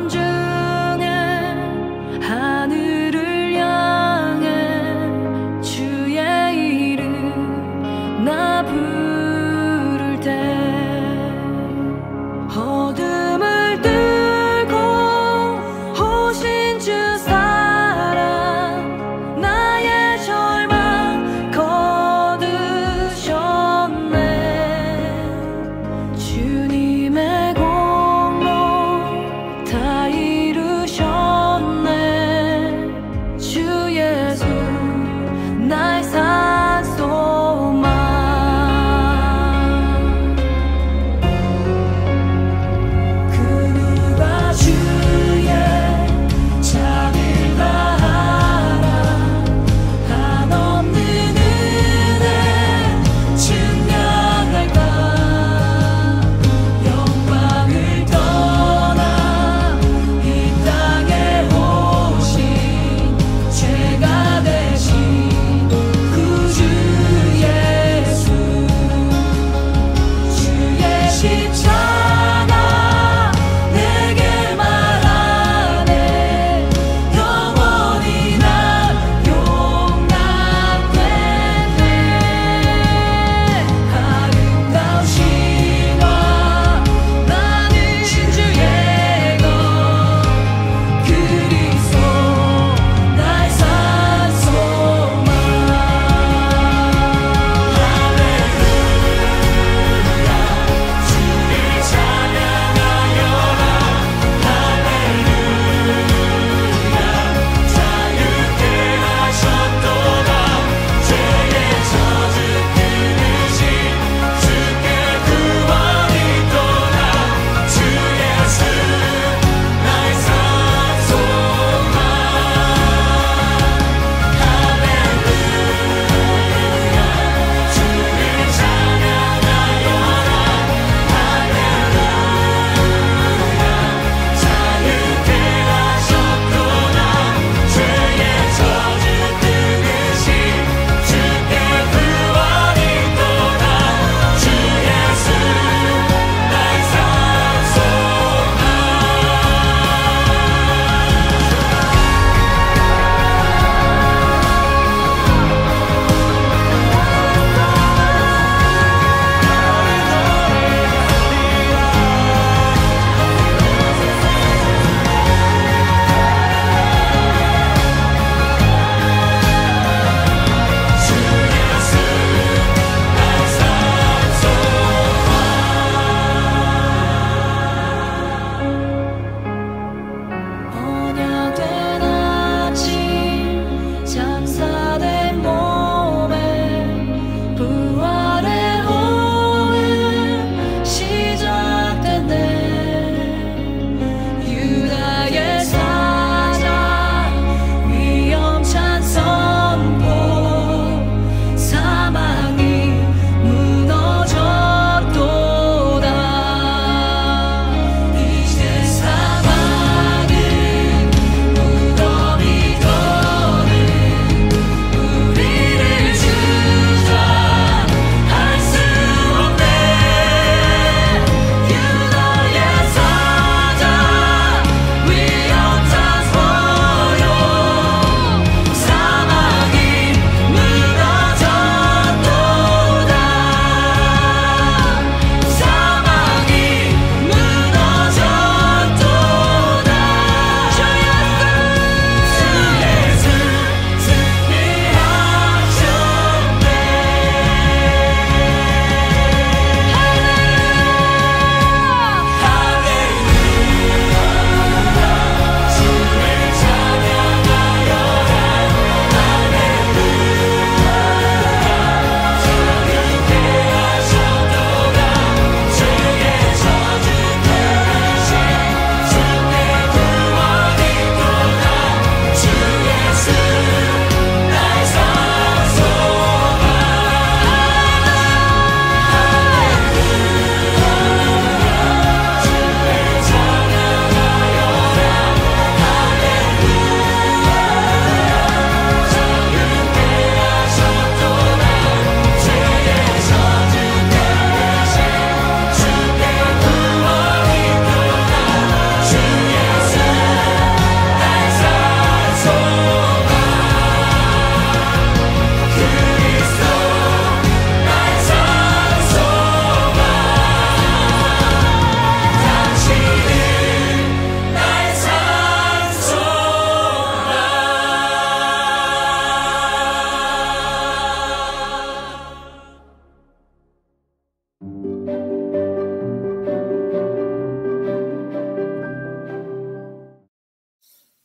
중에 하늘을 향해 주의 이름 나 부를 때 어둠을 뚫고 오신 주 사랑 나의 절망 거두셨네. 주님의 공로 다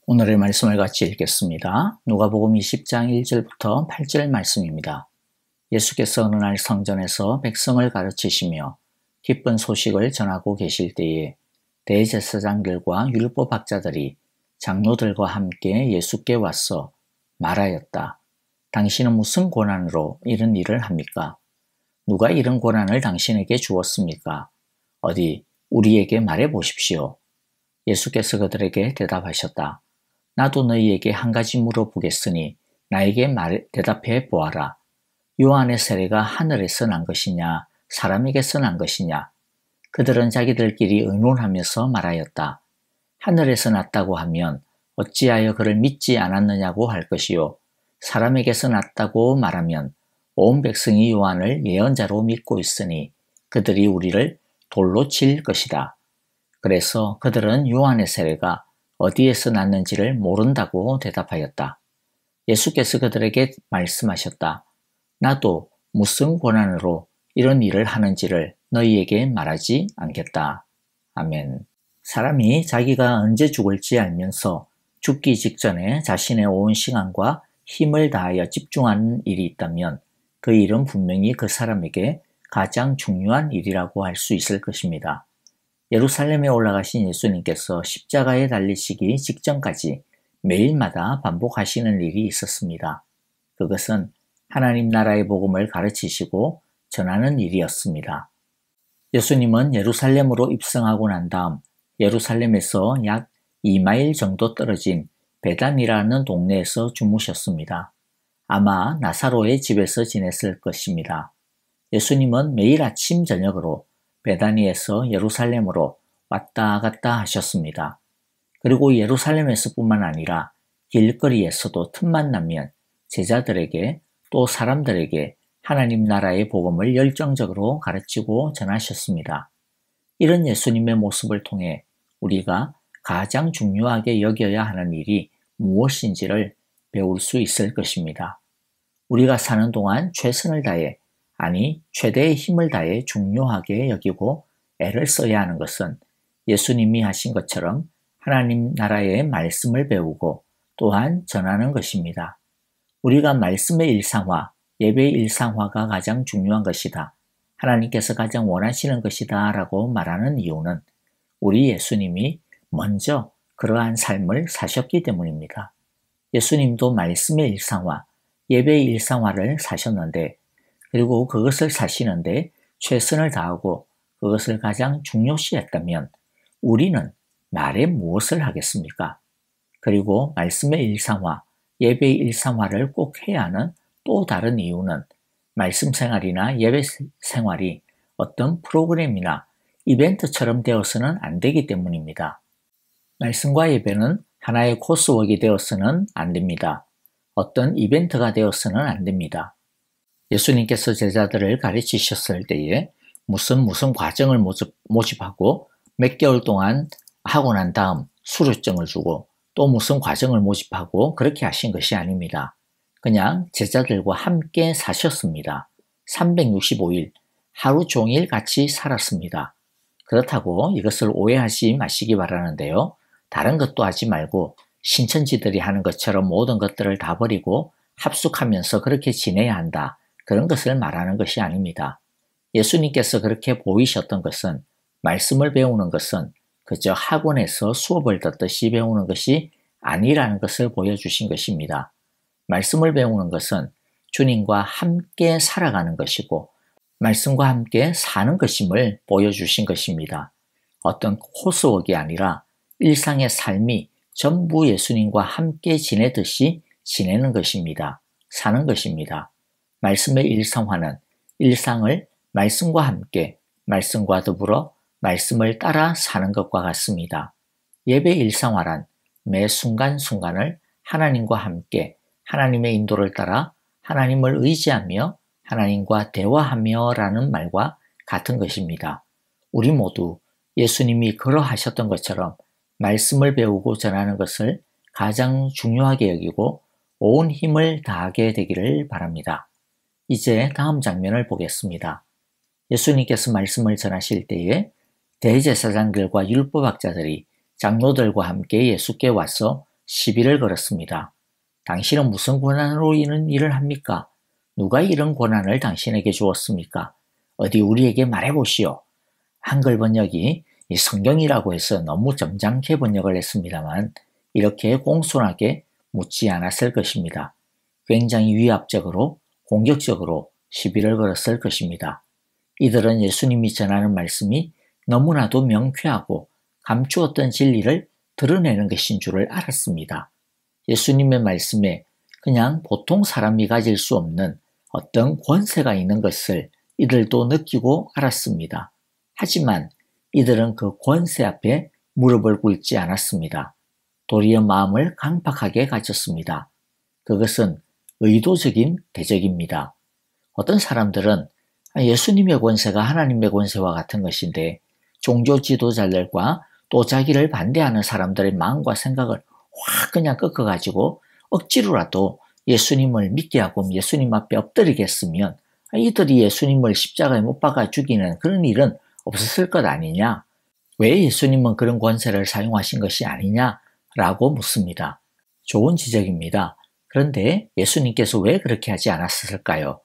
오늘의 말씀을 같이 읽겠습니다. 누가복음 20장 1절부터 8절 말씀입니다. 예수께서 어느 날 성전에서 백성을 가르치시며 기쁜 소식을 전하고 계실 때에 대제사장들과 율법학자들이 장로들과 함께 예수께 와서 말하였다. 당신은 무슨 권한으로 이런 일을 합니까? 누가 이런 권한을 당신에게 주었습니까? 어디 우리에게 말해 보십시오. 예수께서 그들에게 대답하셨다. 나도 너희에게 한 가지 물어보겠으니 나에게 대답해 보아라. 요한의 세례가 하늘에서 난 것이냐 사람에게서 난 것이냐? 그들은 자기들끼리 의논하면서 말하였다. 하늘에서 났다고 하면 어찌하여 그를 믿지 않았느냐고 할 것이요. 사람에게서 났다고 말하면 온 백성이 요한을 예언자로 믿고 있으니 그들이 우리를 돌로 칠 것이다. 그래서 그들은 요한의 세례가 어디에서 났는지를 모른다고 대답하였다. 예수께서 그들에게 말씀하셨다. 나도 무슨 권한으로 이런 일을 하는지를 너희에게 말하지 않겠다. 아멘. 사람이 자기가 언제 죽을지 알면서 죽기 직전에 자신의 온 시간과 힘을 다하여 집중하는 일이 있다면 그 일은 분명히 그 사람에게 가장 중요한 일이라고 할 수 있을 것입니다. 예루살렘에 올라가신 예수님께서 십자가에 달리시기 직전까지 매일마다 반복하시는 일이 있었습니다. 그것은 하나님 나라의 복음을 가르치시고 전하는 일이었습니다. 예수님은 예루살렘으로 입성하고 난 다음 예루살렘에서 약 2마일 정도 떨어진 베단이라는 동네에서 주무셨습니다. 아마 나사로의 집에서 지냈을 것입니다. 예수님은 매일 아침 저녁으로 베다니에서 예루살렘으로 왔다 갔다 하셨습니다. 그리고 예루살렘에서뿐만 아니라 길거리에서도 틈만 나면 제자들에게 또 사람들에게 하나님 나라의 복음을 열정적으로 가르치고 전하셨습니다. 이런 예수님의 모습을 통해 우리가 가장 중요하게 여겨야 하는 일이 무엇인지를 배울 수 있을 것입니다. 우리가 사는 동안 최선을 다해 최대의 힘을 다해 중요하게 여기고 애를 써야 하는 것은 예수님이 하신 것처럼 하나님 나라의 말씀을 배우고 또한 전하는 것입니다. 우리가 말씀의 일상화, 예배의 일상화가 가장 중요한 것이다. 하나님께서 가장 원하시는 것이다 라고 말하는 이유는 우리 예수님이 먼저 그러한 삶을 사셨기 때문입니다. 예수님도 말씀의 일상화, 예배의 일상화를 사셨는데 그리고 그것을 사시는데 최선을 다하고 그것을 가장 중요시했다면 우리는 말에 무엇을 하겠습니까? 그리고 말씀의 일상화, 예배의 일상화를 꼭 해야 하는 또 다른 이유는 말씀 생활이나 예배 생활이 어떤 프로그램이나 이벤트처럼 되어서는 안 되기 때문입니다. 말씀과 예배는 하나의 코스웍이 되어서는 안 됩니다. 어떤 이벤트가 되어서는 안 됩니다. 예수님께서 제자들을 가르치셨을 때에 무슨 과정을 모집하고 몇 개월 동안 하고 난 다음 수료증을 주고 또 무슨 과정을 모집하고 그렇게 하신 것이 아닙니다. 그냥 제자들과 함께 사셨습니다. 365일 하루 종일 같이 살았습니다. 그렇다고 이것을 오해하지 마시기 바라는데요. 다른 것도 하지 말고 신천지들이 하는 것처럼 모든 것들을 다 버리고 합숙하면서 그렇게 지내야 한다. 그런 것을 말하는 것이 아닙니다. 예수님께서 그렇게 보이셨던 것은 말씀을 배우는 것은 그저 학원에서 수업을 듣듯이 배우는 것이 아니라는 것을 보여주신 것입니다. 말씀을 배우는 것은 주님과 함께 살아가는 것이고 말씀과 함께 사는 것임을 보여주신 것입니다. 어떤 코스웍이 아니라 일상의 삶이 전부 예수님과 함께 지내듯이 지내는 것입니다. 사는 것입니다. 말씀의 일상화는 일상을 말씀과 함께, 말씀과 더불어 말씀을 따라 사는 것과 같습니다. 예배 일상화란 매 순간순간을 하나님과 함께 하나님의 인도를 따라 하나님을 의지하며 하나님과 대화하며 라는 말과 같은 것입니다. 우리 모두 예수님이 그러하셨던 것처럼 말씀을 배우고 전하는 것을 가장 중요하게 여기고 온 힘을 다하게 되기를 바랍니다. 이제 다음 장면을 보겠습니다. 예수님께서 말씀을 전하실 때에 대제사장들과 율법학자들이 장로들과 함께 예수께 와서 시비를 걸었습니다. 당신은 무슨 권한으로 이런 일을 합니까? 누가 이런 권한을 당신에게 주었습니까? 어디 우리에게 말해보시오. 한글 번역이 이 성경이라고 해서 너무 점잖게 번역을 했습니다만 이렇게 공손하게 묻지 않았을 것입니다. 굉장히 위압적으로 공격적으로 시비를 걸었을 것입니다. 이들은 예수님이 전하는 말씀이 너무나도 명쾌하고 감추었던 진리를 드러내는 것인 줄을 알았습니다. 예수님의 말씀에 그냥 보통 사람이 가질 수 없는 어떤 권세가 있는 것을 이들도 느끼고 알았습니다. 하지만 이들은 그 권세 앞에 무릎을 꿇지 않았습니다. 도리어 마음을 강팍하게 가졌습니다. 그것은 의도적인 대적입니다. 어떤 사람들은 예수님의 권세가 하나님의 권세와 같은 것인데 종교 지도자들과 또 자기를 반대하는 사람들의 마음과 생각을 확 그냥 꺾어가지고 억지로라도 예수님을 믿게 하고 예수님 앞에 엎드리겠으면 이들이 예수님을 십자가에 못 박아 죽이는 그런 일은 없었을 것 아니냐? 왜 예수님은 그런 권세를 사용하신 것이 아니냐라고 묻습니다. 좋은 지적입니다. 그런데 예수님께서 왜 그렇게 하지 않았을까요?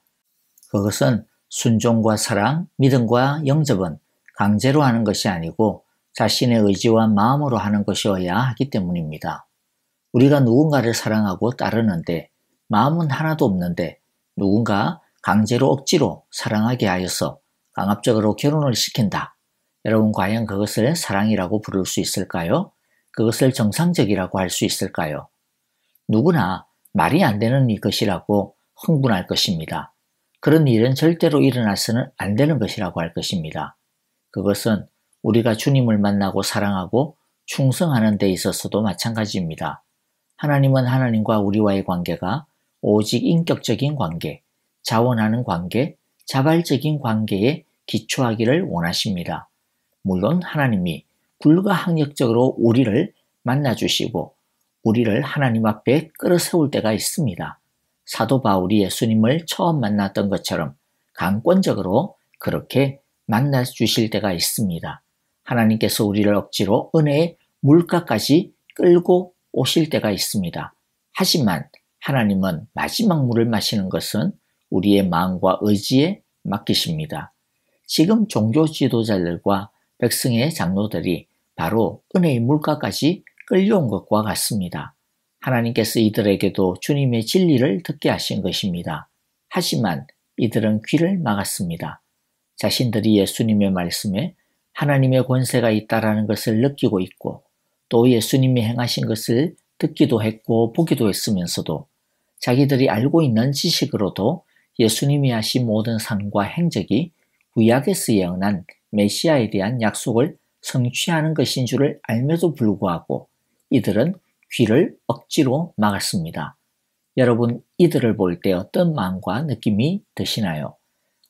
그것은 순종과 사랑, 믿음과 영접은 강제로 하는 것이 아니고 자신의 의지와 마음으로 하는 것이어야 하기 때문입니다. 우리가 누군가를 사랑하고 따르는데 마음은 하나도 없는데 누군가 강제로 억지로 사랑하게 하여서 강압적으로 결혼을 시킨다. 여러분 과연 그것을 사랑이라고 부를 수 있을까요? 그것을 정상적이라고 할 수 있을까요? 누구나 말이 안 되는 것이라고 흥분할 것입니다. 그런 일은 절대로 일어나서는 안 되는 것이라고 할 것입니다. 그것은 우리가 주님을 만나고 사랑하고 충성하는 데 있어서도 마찬가지입니다. 하나님은 하나님과 우리와의 관계가 오직 인격적인 관계, 자원하는 관계, 자발적인 관계에 기초하기를 원하십니다. 물론 하나님이 불가항력적으로 우리를 만나주시고 우리를 하나님 앞에 끌어세울 때가 있습니다. 사도 바울이 예수님을 처음 만났던 것처럼 강권적으로 그렇게 만나주실 때가 있습니다. 하나님께서 우리를 억지로 은혜의 물가까지 끌고 오실 때가 있습니다. 하지만 하나님은 마지막 물을 마시는 것은 우리의 마음과 의지에 맡기십니다. 지금 종교 지도자들과 백성의 장로들이 바로 은혜의 물가까지 끌려온 것과 같습니다. 하나님께서 이들에게도 주님의 진리를 듣게 하신 것입니다. 하지만 이들은 귀를 막았습니다. 자신들이 예수님의 말씀에 하나님의 권세가 있다라는 것을 느끼고 있고 또 예수님이 행하신 것을 듣기도 했고 보기도 했으면서도 자기들이 알고 있는 지식으로도 예수님이 하신 모든 삶과 행적이 구약에서 예언한 메시아에 대한 약속을 성취하는 것인 줄을 알면도 불구하고 이들은 귀를 억지로 막았습니다. 여러분 이들을 볼 때 어떤 마음과 느낌이 드시나요?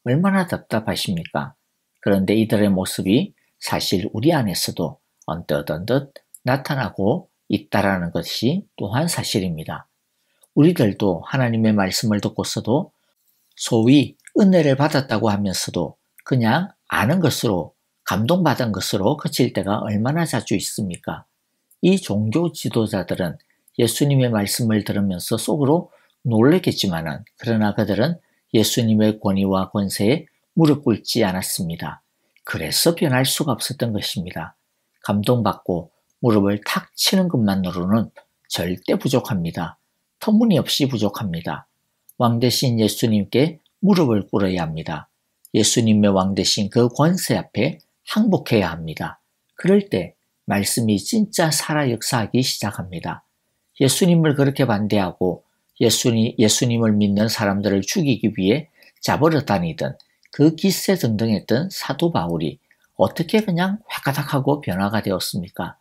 얼마나 답답하십니까? 그런데 이들의 모습이 사실 우리 안에서도 언뜻 나타나고 있다라는 것이 또한 사실입니다. 우리들도 하나님의 말씀을 듣고서도 소위 은혜를 받았다고 하면서도 그냥 아는 것으로 감동받은 것으로 그칠 때가 얼마나 자주 있습니까? 이 종교 지도자들은 예수님의 말씀을 들으면서 속으로 놀랬겠지만은 그러나 그들은 예수님의 권위와 권세에 무릎 꿇지 않았습니다. 그래서 변할 수가 없었던 것입니다. 감동받고 무릎을 탁 치는 것만으로는 절대 부족합니다. 터무니없이 부족합니다. 왕 대신 예수님께 무릎을 꿇어야 합니다. 예수님의 왕 대신 그 권세 앞에 항복해야 합니다. 그럴 때 말씀이 진짜 살아 역사하기 시작합니다. 예수님을 그렇게 반대하고 예수님을 믿는 사람들을 죽이기 위해 잡으러 다니던 그 기세등등했던 사도 바울이 어떻게 그냥 화가닥하고 변화가 되었습니까?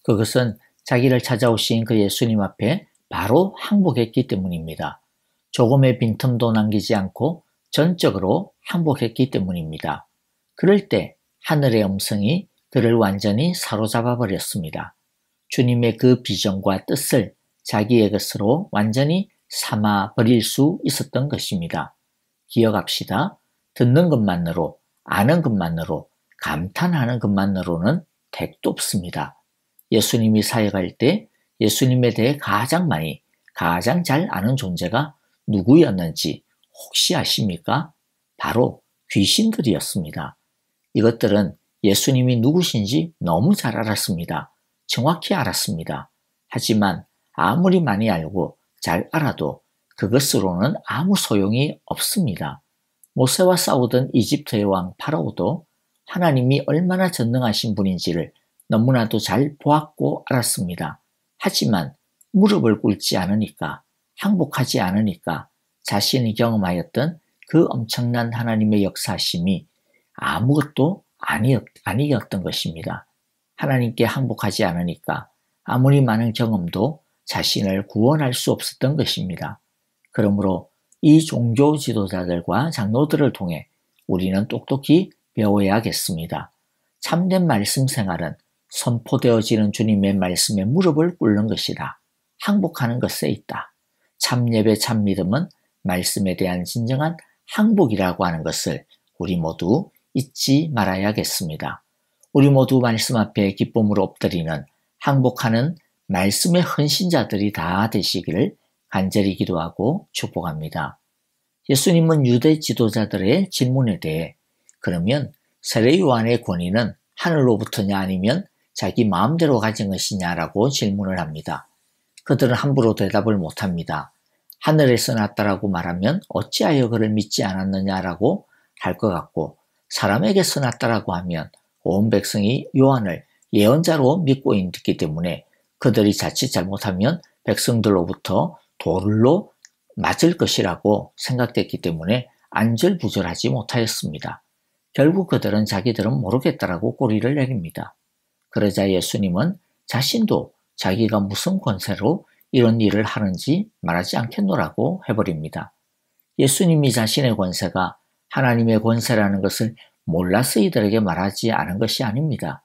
그것은 자기를 찾아오신 그 예수님 앞에 바로 항복했기 때문입니다. 조금의 빈틈도 남기지 않고 전적으로 항복했기 때문입니다. 그럴 때 하늘의 음성이 그를 완전히 사로잡아 버렸습니다. 주님의 그 비전과 뜻을 자기의 것으로 완전히 삼아 버릴 수 있었던 것입니다. 기억합시다. 듣는 것만으로, 아는 것만으로, 감탄하는 것만으로는 택도 없습니다. 예수님이 사역할 때 예수님에 대해 가장 많이, 가장 잘 아는 존재가 누구였는지 혹시 아십니까? 바로 귀신들이었습니다. 이것들은 예수님이 누구신지 너무 잘 알았습니다. 정확히 알았습니다. 하지만 아무리 많이 알고 잘 알아도 그것으로는 아무 소용이 없습니다. 모세와 싸우던 이집트의 왕 파라오도 하나님이 얼마나 전능하신 분인지를 너무나도 잘 보았고 알았습니다. 하지만 무릎을 꿇지 않으니까, 항복하지 않으니까 자신이 경험하였던 그 엄청난 하나님의 역사심이 아무것도 아니었던 것입니다. 하나님께 항복하지 않으니까 아무리 많은 경험도 자신을 구원할 수 없었던 것입니다. 그러므로 이 종교 지도자들과 장로들을 통해 우리는 똑똑히 배워야겠습니다. 참된 말씀 생활은 선포되어지는 주님의 말씀에 무릎을 꿇는 것이다. 항복하는 것에 있다. 참 예배, 참 믿음은 말씀에 대한 진정한 항복이라고 하는 것을 우리 모두 잊지 말아야겠습니다. 우리 모두 말씀 앞에 기쁨으로 엎드리는 항복하는 말씀의 헌신자들이 다 되시기를 간절히 기도하고 축복합니다. 예수님은 유대 지도자들의 질문에 대해 그러면 세례 요한의 권위는 하늘로부터냐 아니면 자기 마음대로 가진 것이냐라고 질문을 합니다. 그들은 함부로 대답을 못합니다. 하늘에서 났다라고 말하면 어찌하여 그를 믿지 않았느냐라고 할 것 같고, 사람에게서 났다라고 하면 온 백성이 요한을 예언자로 믿고 있기 때문에 그들이 자칫 잘못하면 백성들로부터 돌로 맞을 것이라고 생각됐기 때문에 안절부절하지 못하였습니다. 결국 그들은 자기들은 모르겠다라고 꼬리를 내립니다. 그러자 예수님은 자신도 자기가 무슨 권세로 이런 일을 하는지 말하지 않겠노라고 해버립니다. 예수님이 자신의 권세가 하나님의 권세라는 것을 몰라서 이들에게 말하지 않은 것이 아닙니다.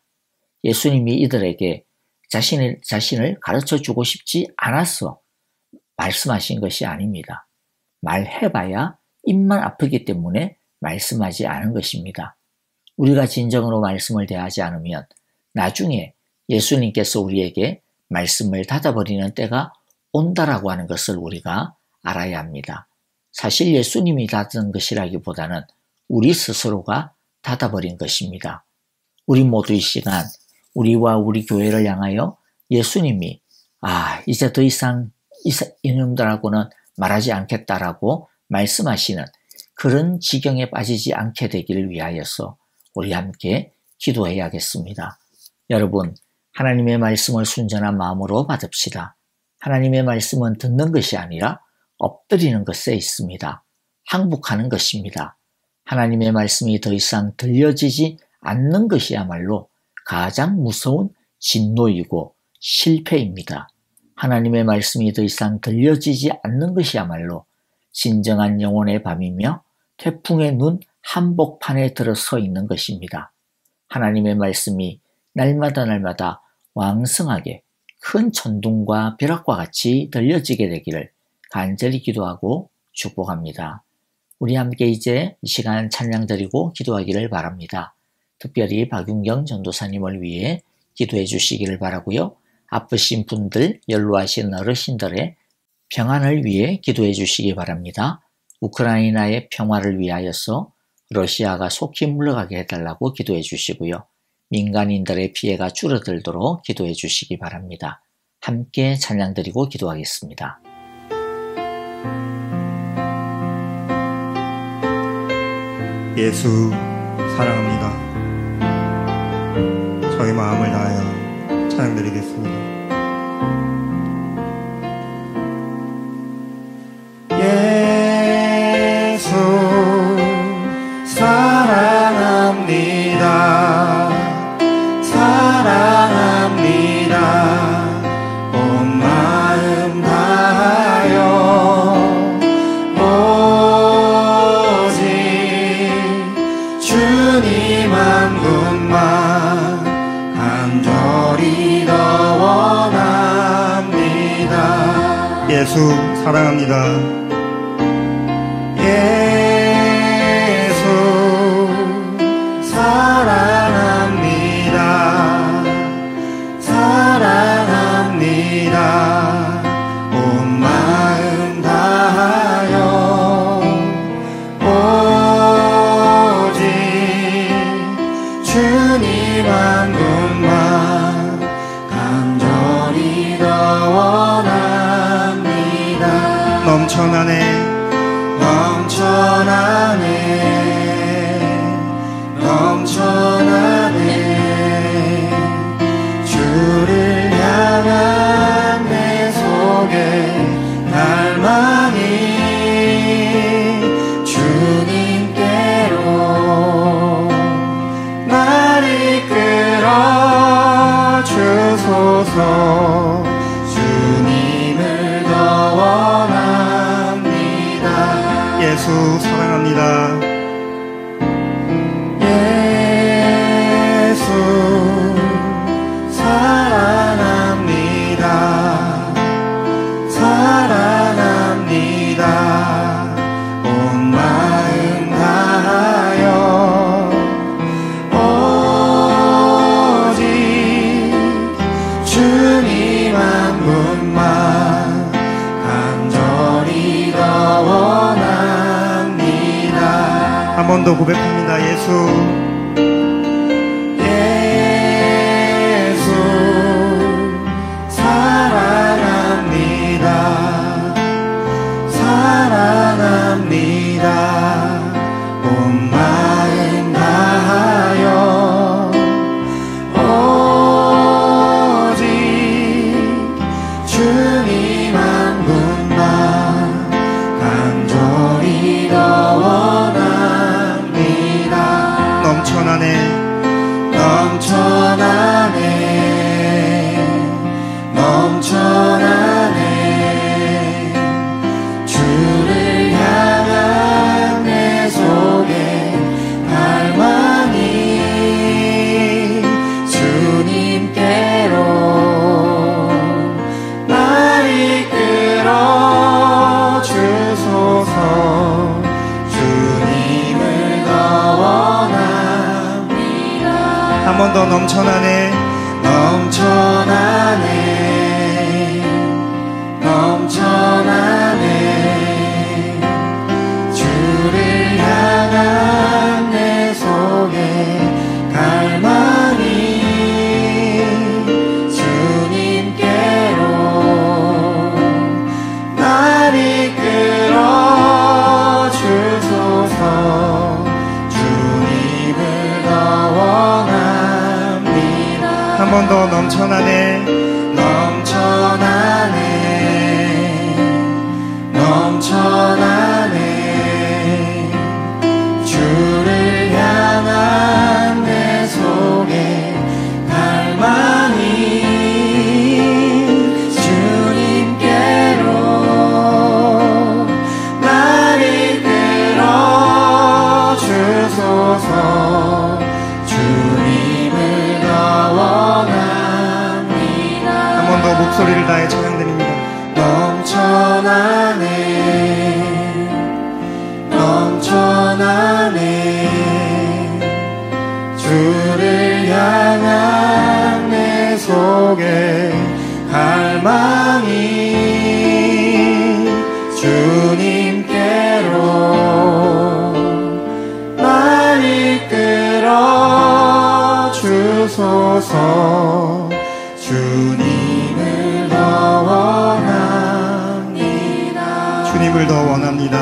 예수님이 이들에게 자신을 가르쳐 주고 싶지 않아서 말씀하신 것이 아닙니다. 말해봐야 입만 아프기 때문에 말씀하지 않은 것입니다. 우리가 진정으로 말씀을 대하지 않으면 나중에 예수님께서 우리에게 말씀을 닫아버리는 때가 온다라고 하는 것을 우리가 알아야 합니다. 사실 예수님이 닫은 것이라기보다는 우리 스스로가 닫아버린 것입니다. 우리 모두 이 시간 우리와 우리 교회를 향하여 예수님이 이제 더 이상 이놈들하고는 말하지 않겠다라고 말씀하시는 그런 지경에 빠지지 않게 되기를 위하여서 우리 함께 기도해야겠습니다. 여러분, 하나님의 말씀을 순전한 마음으로 받읍시다. 하나님의 말씀은 듣는 것이 아니라 엎드리는 것에 있습니다. 항복하는 것입니다. 하나님의 말씀이 더 이상 들려지지 않는 것이야말로 가장 무서운 진노이고 실패입니다. 하나님의 말씀이 더 이상 들려지지 않는 것이야말로 진정한 영혼의 밤이며 태풍의 눈 한복판에 들어서 있는 것입니다. 하나님의 말씀이 날마다 왕성하게 큰 천둥과 벼락과 같이 들려지게 되기를 간절히 기도하고 축복합니다. 우리 함께 이제 이 시간 찬양 드리고 기도하기를 바랍니다. 특별히 박윤경 전도사님을 위해 기도해 주시기를 바라고요. 아프신 분들, 연로하신 어르신들의 평안을 위해 기도해 주시기 바랍니다. 우크라이나의 평화를 위하여서 러시아가 속히 물러가게 해달라고 기도해 주시고요. 민간인들의 피해가 줄어들도록 기도해 주시기 바랍니다. 함께 찬양 드리고 기도하겠습니다. 예수 사랑합니다. 저희 마음을 다하여 찬양 드리겠습니다. 예수 사랑합니다. 사랑합니다. 온 마음 다하여 오직 주님 한 분만 간절히 더 원합니다. 예수 사랑합니다. 예수 사랑합니다. 사랑합니다. 원합니다. 넘쳐나네 주를 향한 내 속에 갈망이 주님께로 날 이끌어 주소서. 주님을 더 원합니다. 예수 사랑합니다. 예수 사랑합니다. 사랑합니다. 온 마음 다하여 오직 주님 한 분만 간절히 더 원합니다. 한 번 더 고백합니다. 예수 온 마음 다하여 오직 주님 한 분만 간절히 더 원합니다. 넘쳐나네 주를 향한 내 속에 갈망이 주님께로 날 이끌어 주소서. 주님을 더 원합니다. 한 번 더 넘쳐나네 주를 향한 내 속에 갈망이 주님께로 날 이끌어 주소서. 주님을 더 원합니다. 한 번 더 넘쳐나네 주를 향한 내 속에 갈망이 주님께로 날 이끌어 주소서. 주님을 더 원합니다. 한 번 더 목소리를 다해 찬양드립니다. 넘쳐나네 주를 향한 내 속에 갈망이 주님께로 날 이끌어 주소서. 주님을 더 원합니다. 주님을 더 원합니다.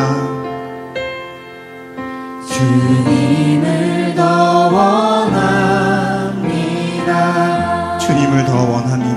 주님을 더 원합니다. 주님을 더 원합니다.